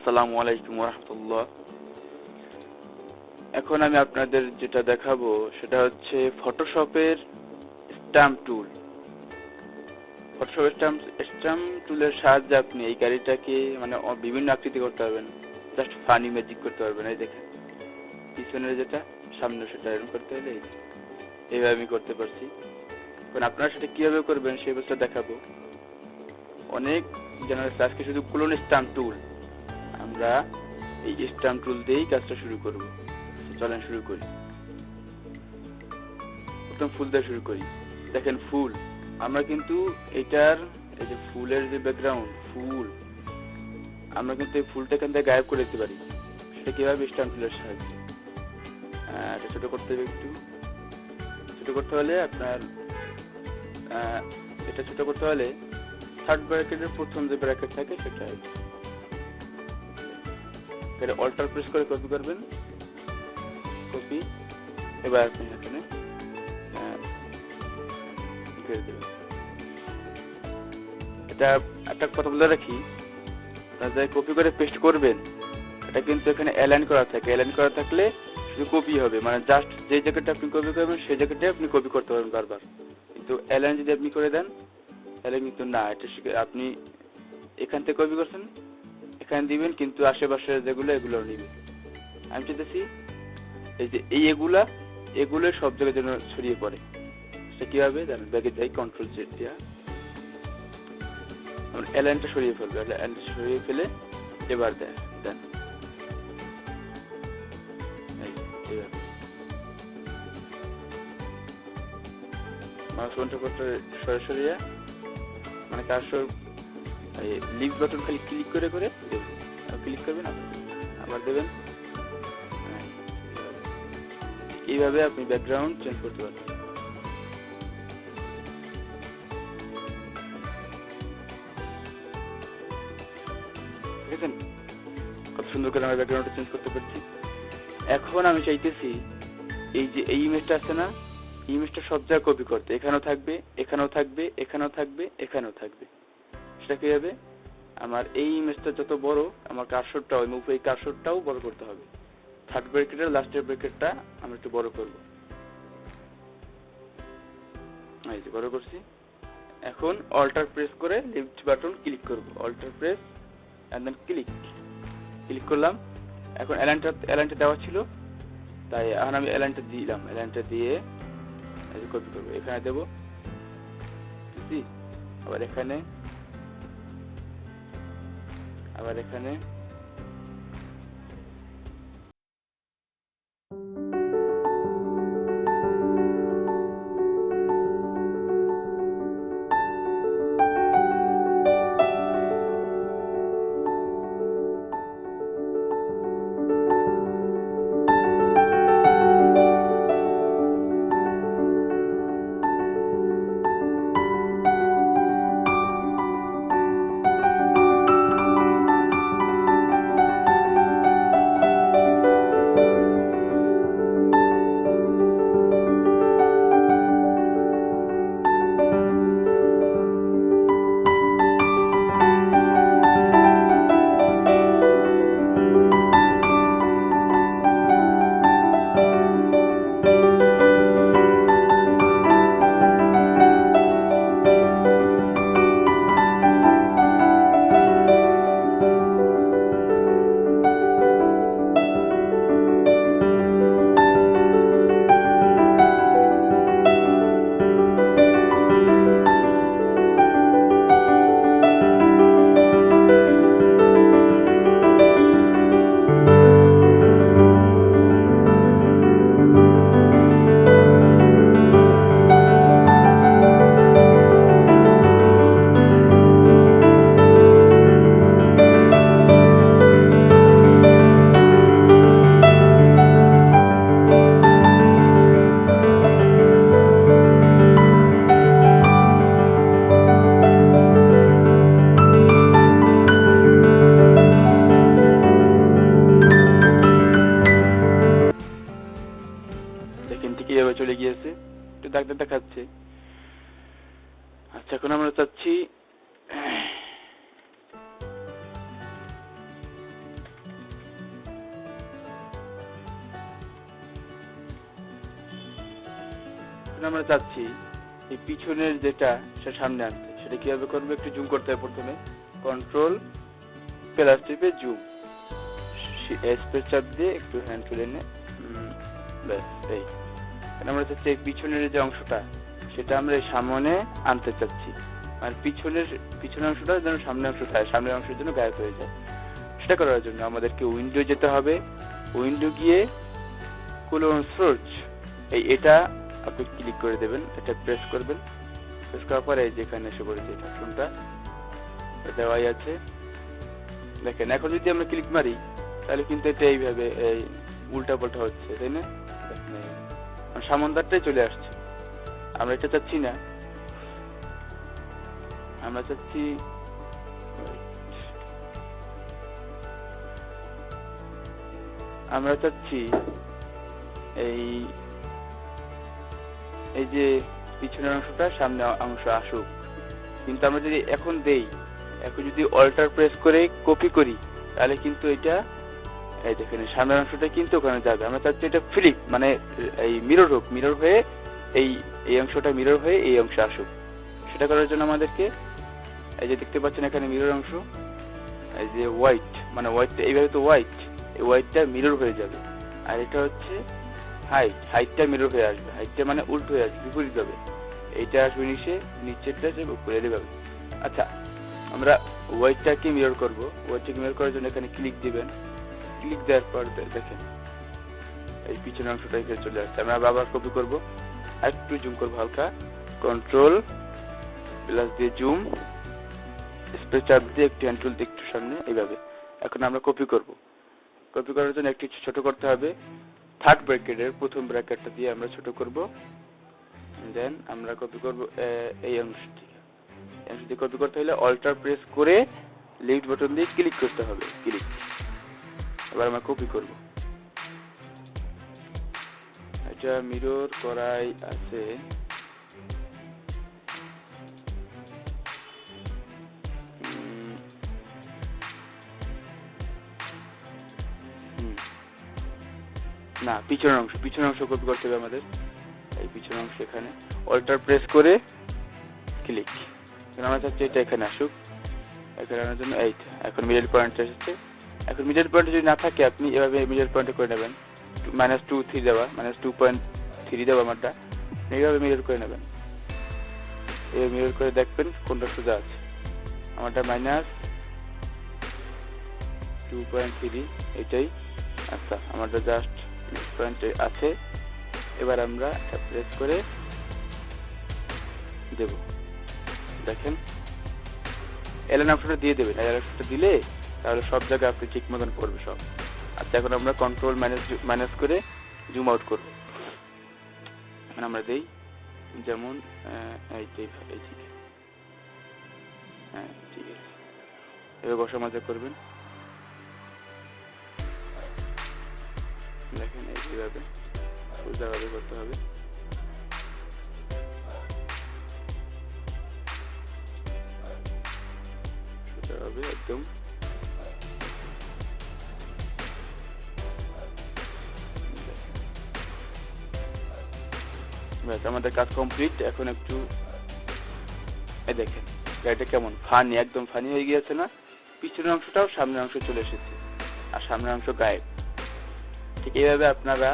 আসসালামু আলাইকুম রাহমাতুল্লাহ। এখন আমি আপনাদের যেটা দেখাবো সেটা হচ্ছে ফটোশপের স্ট্যাম্প টুল। ফটোশপের স্ট্যাম্প টুলের সাহায্যে আপনি এই গাড়িটাকে মানে বিভিন্ন আকৃতি করতে পারবেন, জাস্ট ফানি ম্যাজিক করতে পারবেন। এই দেখেন পিছনের যেটা, সামনে সেটা এরকম করতে হলে এইভাবে আমি করতে পারছি। এখন আপনারা সেটা কিভাবে করবেন সেই বিষয়ে দেখাবো। অনেক জানার আজকে শুধু ক্লোন স্ট্যাম্প টুল, আমরা এই স্ট্যাম্প টুল দিয়েই কাজটা শুরু করব। চলেন শুরু করি। প্রথম ফুল দিয়ে শুরু করি। দেখেন ফুল, আমরা কিন্তু এটার এই যে ফুলের যে ব্যাকগ্রাউন্ড ফুল, আমরা কিন্তু এই ফুলটা এখান থেকে গায়েব করে দিতে পারি। সেটা কিভাবে স্ট্যাম্প টুলের সাহায্যে। এটা ছোট করতে হবে, একটু ছোট করতে হলে আপনার এটা ছোট করতে হলে থার্ড ব্র্যাকেটের প্রথম যে ব্র্যাকেট থাকে সেটা এটা অল্টার প্রেস করে কপি করবেন। কপি, এবার আপনি এখানে করে দেবেন। এটা একটা কথা বলে রাখি, যাই কপি করে পেস্ট করবেন এটা কিন্তু এখানে অ্যালাইন করা থাকে। অ্যালাইন করা থাকলে শুধু কপি হবে, মানে জাস্ট যে জায়গাটা আপনি কপি করবেন সেই জায়গাটায় আপনি কপি করতে পারবেন বারবার। কিন্তু অ্যালাইন যদি আপনি করে দেন তাহলে কিন্তু না, এটা আপনি এখান থেকে কপি করছেন এখানে দিবেন, কিন্তু আশেপাশে যেগুলো এগুলো নিবেন। আমি চাইতেছি এই যে এগুলো সব জায়গায় যেন ছড়িয়ে পড়ে। সেটা কিভাবে জানেন, ব্যাগে যাই কন্ট্রোল জেড দিয়া অ্যালাইনটা সরিয়ে ফেলবে। অ্যালাইনটা সরিয়ে ফেলে এবার দেন মাউস পয়েন্টার করতে সরাসরি মানে কার্সর লিফট বাটন খালি ক্লিক করে করে দেবেন। ক্লিক করবেন আবার দেবেন। এইভাবে আপনি ব্যাকগ্রাউন্ড চেঞ্জ করতে পারবেন। দেখেছেন কত সুন্দর করে আমরা ব্যাকগ্রাউন্ডটা চেঞ্জ করতে পারছি। এখন আমি চাইতেছি এই যে এই ইমেজটা আছে না, ইমেজটা সব জায়গায় কপি করতে। এখানেও থাকবে, এখানেও থাকবে, এখানেও থাকবে, এখানেও থাকবে। সেটা কি হবে, আমার এই ইমেজটা যত বড় আমার কার্সরটাও এই কার্সরটাও বড় করতে হবে। থার্ড ব্র্যাকেটের লাস্টের ব্র্যাকেটটা আমরা একটু বড় করব। এই যে বড় করছি। এখন অল্টার প্রেস করে লেফট বাটন ক্লিক করব। Alt press and then click করলাম। এখন অ্যালাইনটা দেওয়া ছিল, তাই এখন আমি অ্যালাইনটা দিলাম। অ্যালাইনটা দিয়ে কপি করবো, এখানে দেব, আবার এখানে, আবার এখানে। কিভাবে চলে গিয়েছে একটু দাগ দেখাচ্ছে। আচ্ছা, এখন আমরা চাচ্ছি এখন আমরা চাচ্ছি এই পিছনের যেটা সেটা সামনে আনতে, সেটা কিভাবে করবো? একটু জুম করতে হবে। প্রথমে কন্ট্রোল প্লাস টিপে জুম, স্পেস চাপ দিয়ে একটু হ্যান্ড তুলে এনে ব্যাস এই। আমরা চাচ্ছি এই পিছনের যে অংশটা সেটা আমরা এই সামনে আনতে চাচ্ছি, আর পিছনের অংশটা যেন সামনের অংশ থাকে, সামনের অংশের জন্য গায়েব হয়ে যায়। সেটা করার জন্য আমাদেরকে উইন্ডো যেতে হবে। উইন্ডো গিয়ে কোলন সার্চ এটা আপনি ক্লিক করে দেবেন, এটা প্রেস করবেন। প্রেস করার পরে যেখানে এসে পড়েছে এটা অপশনটা দেওয়াই আছে। দেখেন এখন যদি আমরা ক্লিক মারি তাহলে কিন্তু এটা এইভাবে এই উল্টা পাল্টা হচ্ছে, তাই না? সামনদারটাই চলে আসছে। আমরা এটা চাচ্ছি না, আমরা চাচ্ছি এই যে পিছনের অংশটা সামনে অংশ আসুক। কিন্তু আমরা যদি এখন যদি অল্টার প্রেস করে কপি করি তাহলে কিন্তু এটা এই দেখেন সামনের অংশটা কিন্তু ওখানে যাবে। আমরা চাচ্ছি এটা ফ্লিপ মানে এই মিরর হোক, মিরর হয়ে এই অংশটা মিরর হয়ে এই অংশে আসুক। সেটা করার জন্য আমাদেরকে এই যে দেখতে পাচ্ছেন এখানে মিরর অংশ, এই যে হোয়াইট মানে হোয়াইটটা এইভাবে তো এই হোয়াইটটা মিরর হয়ে যাবে। আর এটা হচ্ছে হাইটটা মিরর হয়ে আসবে, হাইটটা মানে উল্টো হয়ে আসবে, বিপরীত হবে। এইটা আসবে নিচেরটা আসবে উপরে যাবে। আচ্ছা, আমরা হোয়াইটটাকে মিরর করবো। হোয়াইটটাকে মিরর করার জন্য এখানে ক্লিক দিবেন। ক্লিক দেওয়ার পর দেখেন এই পিছনের অংশটা এখানে চলে আসছে। আমরা আবার কপি করবো, আর একটু জুম করবো হালকা, কন্ট্রোল প্লাস দিয়ে জুম, স্পেস চাপ দিয়ে একটু হ্যান্ড টুল দিয়ে একটু সামনে এইভাবে। এখন আমরা কপি করব। কপি করার জন্য একটু ছোট করতে হবে। থার্ড ব্র্যাকেটের প্রথম ব্র্যাকেটটা দিয়ে আমরা ছোট করব। দেন আমরা কপি করব এই অংশটি। কপি করতে হলে অল্টার প্রেস করে লেফট বাটন দিয়ে ক্লিক করতে হবে, ক্লিক। এবার আমরা কপি করব। এটা মিরর করাই আছে, না পিছনের অংশ কপি করতে হবে আমাদের। এই পিছনের অংশ এখানে অল্টার প্রেস করে ক্লিক। আমরা চাচ্ছি এটা এখানে আসুক। এখানে আনার জন্য এইটা এখন মিডল পয়েন্ট এসেছে। এখন মিডল পয়েন্ট যদি না থাকে আপনি এভাবে মিডল পয়েন্টে করে নেবেন, -2 দেওয়া, -2.3 দেওয়া আমারটা, এইভাবে মিডল করে নেবেন। এই মিডল করে দেখবেন কোনটা সোজা আছে। আমারটা -2.3 এটাই। আচ্ছা, আমারটা জাস্ট পয়েন্টে আছে। এবার আমরা প্রেস করে দেব। দেখেন এলাইন অপশনটা দিয়ে দেবেন। এলাইন অপশনটা দিলে তাহলে সব জায়গায় আপনি ঠিক মতন পড়বে সব। আচ্ছা, এখন আমরা কন্ট্রোল মাইনাস করে জুম আউট করব। এখন আমরা দেই যেমন এই ঠিক আছে। এবার বসা মাজা করবেন। দেখেন এইভাবে সোজাভাবে করতে হবে। সোজাভাবে একদম। আমাদের কাজ কমপ্লিট। এখন একটু দেখেন গাড়িটা কেমন ফানি, একদম ফানি হয়ে গিয়েছে না? পিছনের অংশটাও সামনের অংশ চলে এসেছে, আর সামনের অংশ গায়েব। ঠিক এইভাবে আপনারা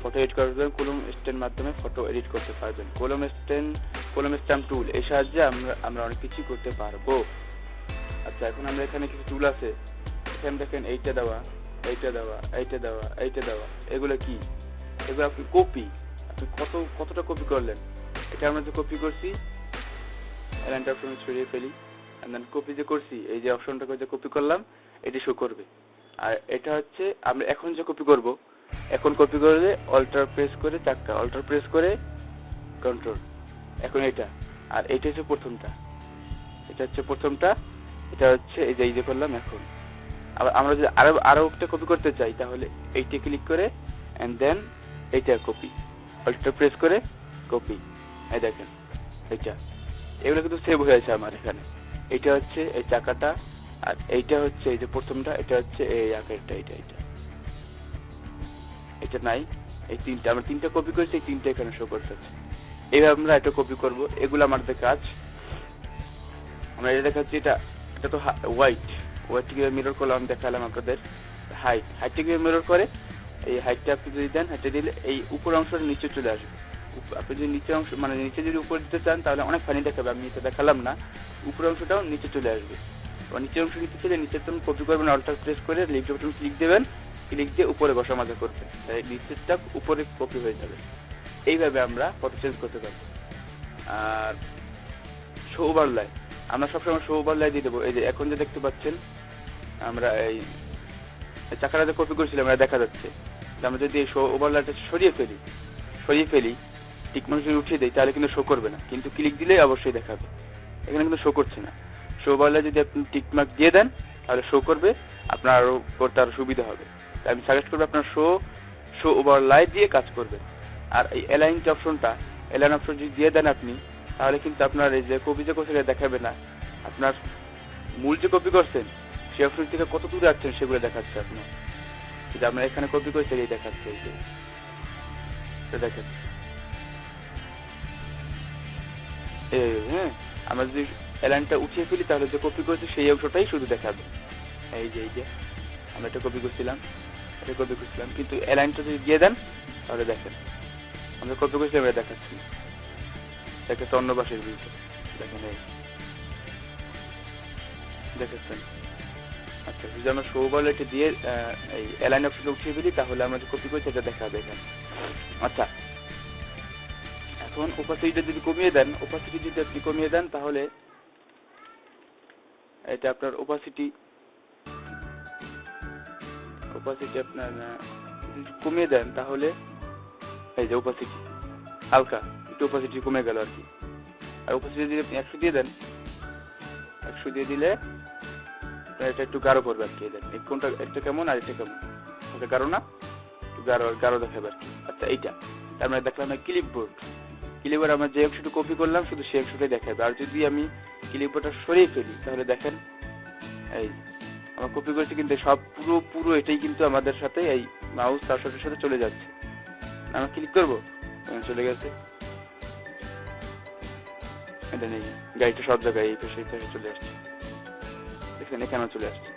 ফটো এডিট করবেন। কলম স্ট্যান্ড মাধ্যমে ফটো এডিট করতে পারবেন। কলম স্ট্যাম্প টুল এর সাহায্যে আমরা অনেক কিছু করতে পারবো। আচ্ছা, এখন আমরা এখানে কিছু টুল আছে। এখানে দেখেন এইটা দেওয়া, এগুলো কি? এগুলো আপনি কপি, আপনি কতটা কপি করলেন। এটা আমরা যে কপি করছি এলাইনটা অপশন ছড়িয়ে ফেলি, কপি যে করছি এই যে অপশনটাকে যে কপি করলাম এটি শো করবে। আর এটা হচ্ছে আমরা এখন যে কপি করব, এখন কপি করলে অল্টার প্রেস করে চারটা, অল্টার প্রেস করে কন্ট্রোল। এখন এটা, আর এটা হচ্ছে প্রথমটা, এটা হচ্ছে এই যে করলাম। এখন আবার আমরা যদি আরো একটা কপি করতে চাই তাহলে এইটা ক্লিক করে এন্ড দেন এইটা কপি, অল্টার প্রেস করে কপি। এই দেখেন এইটা, এগুলো কিন্তু সেভ হয়েছে আমার এখানে। এইটা হচ্ছে এই চাকাটা, আর এইটা হচ্ছে এই যে প্রথমটা, এটা হচ্ছে এই আকারটা, এটা নাই। এই তিনটা আমরা তিনটা কপি করেছি, এই তিনটা এখানে শো করতেছে। এইভাবে আমরা এটা কপি করব। এগুলো আমাদের কাজ। আমরা এটা দেখাচ্ছি, এটা তো হোয়াইট কিভাবে মিরর করলাম আমি দেখালাম আপনাদের। হাইটটা কিভাবে মিরর করে, এই হাইটটা আপনি যদি দেন, হাইটটা দিলে এই উপর অংশটা নিচে চলে আসবে। আপনি যদি নিচের অংশ মানে নিচে যদি উপর দিতে চান তাহলে অনেক ফানি দেখাবে, আমি এটা দেখালাম না। উপর অংশটাও নিচে চলে আসবে। এবার নিচের অংশ নিচে চলে নিচের তখন কপি করবেন, অল্টার প্রেস করে লিফট বাটন ক্লিক দেবেন, ক্লিক দিয়ে উপরে বসা মাজা করবেন, তাই নিচেরটা উপরে কপি হয়ে যাবে। এইভাবে আমরা ফটো চেঞ্জ করতে পারি। আর শো ওভারলাই, আমরা সবসময় শো ওভারলাই দিয়ে দেবো। এই যে এখন যে দেখতে পাচ্ছেন আমরা এই চাকাটা যে কপি করেছিলাম আমরা দেখা যাচ্ছে, আমরা যদি এই শো ওভারলাইটা সরিয়ে ফেলি টিক মার্ক যদি উঠিয়ে দেয় তাহলে কিন্তু শো করবে না, কিন্তু ক্লিক দিলে অবশ্যই দেখাবে। এখানে কিন্তু শো করছে না। শো ওভারলাই যদি আপনি টিক মার্ক দিয়ে দেন তাহলে শো করবে, আপনার আরো করতে আরো সুবিধা হবে। তাই আমি সাজেস্ট করবো আপনার শো ওভারলাই দিয়ে কাজ করবেন। আর এই অ্যালাইন অপশন যদি দিয়ে দেন আপনি, তাহলে কিন্তু আপনার এই যে কপি যে করছেন দেখাবে না, আপনার মূল যে কপি করছেন সেই অপশন থেকে কত দূরে যাচ্ছেন সেগুলো দেখাচ্ছে আপনার। যদি আপনার এখানে কপি করছেন এই দেখাচ্ছে, এই যে দেখাচ্ছে। হ্যাঁ, আমরা যদি অ্যালাইনটা উঠিয়ে ফেলি তাহলে যে কপি করেছি সেই অংশটাই শুধু দেখাবে। এই যে আমরা এটা কপি করছিলাম, কিন্তু অ্যালাইনটা যদি দিয়ে দেন তাহলে দেখেন আমরা কপি করছিলাম এটা দেখাচ্ছি, দেখাচ্ছে অন্য পাশের ভিউটা। দেখেন এই দেখাচ্ছেন। আচ্ছা, যদি আমরা শো ওভারলাইটা দিয়ে এই অ্যালাইন অপশনটা উঠিয়ে ফেলি তাহলে আমরা যে কপি করছি এটা দেখাবে এখানে। আচ্ছা, এখন ওপাসিটিটা যদি কমিয়ে দেন তাহলে এটা আপনার ওপাসিটি আপনার কমিয়ে দেন তাহলে এই যে ওপাসিটি হালকা একটু ওপাসিটি কমে গেল আর কি। আর ওপাসিটি যদি আপনি 100 দিয়ে দেন, 100 দিয়ে দিলে এটা একটু গাঢ় করবে আর কি। এই কোনটা একটা কেমন আর এটা কেমন, এটা গাঢ় না, একটু গাঢ় দেখাবে আর কি। আচ্ছা, এইটা তার মানে দেখলাম ক্লিপবোর্ড আমরা যে অংশটা কপি করলাম শুধু সেই অংশটাই দেখাবে। আর যদি আমি ক্লিপবোর্ডটা সরিয়ে ফেলি তাহলে দেখেন এই আমরা কপি করেছি কিন্তু সব পুরো এটাই কিন্তু আমাদের সাথে এই মাউস কার্সরের সাথে চলে যাচ্ছে। আমরা ক্লিক করব, চলে গেছে। এটা নেই, গাড়িটা সব জায়গায় এই পাশে চলে আসছে, এখানে কেন চলে আসছে।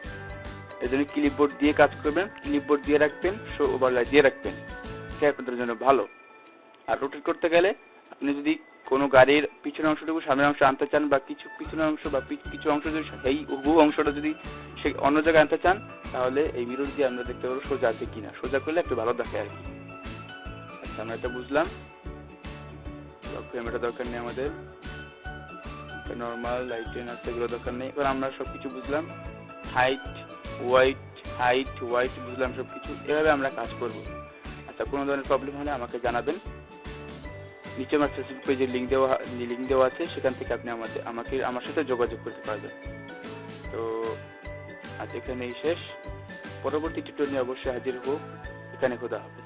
এই জন্য ক্লিপবোর্ড দিয়ে কাজ করবেন, ক্লিপবোর্ড দিয়ে রাখবেন, শো ওভারলাই দিয়ে রাখবেন, এটা আপনাদের জন্য ভালো। আর রোটেট করতে গেলে আপনি যদি কোনো গাড়ির পিছনের অংশটুকু সামনের অংশ আনতে চান বা কিছু পিছনের অংশ বা কিছু অংশ যদি এই হুবহু অংশটা যদি সে অন্য জায়গায় আনতে চান তাহলে এই মিরর দিয়ে আমরা দেখতে পাবো সোজা আছে কিনা। সোজা করলে একটু ভালো দেখে আর কি। আচ্ছা, আমরা এটা বুঝলাম। ক্যামেরা দরকার নেই আমাদের, নর্মাল লাইটেন আছে এগুলো দরকার নেই। এবার আমরা সবকিছু বুঝলাম, হাইট ওয়াইট বুঝলাম সবকিছু। এভাবে আমরা কাজ করব। আচ্ছা, কোনো ধরনের প্রবলেম হলে আমাকে জানাবেন। নিচে আমার ফেসবুক পেজের লিঙ্ক দেওয়া আছে, সেখান থেকে আপনি আমার সাথে যোগাযোগ করতে পারবেন। তো আজ এখানেই শেষ, পরবর্তী টিউটোরিয়ালে অবশ্যই হাজির হব। এখানে খোদা হাফেজ।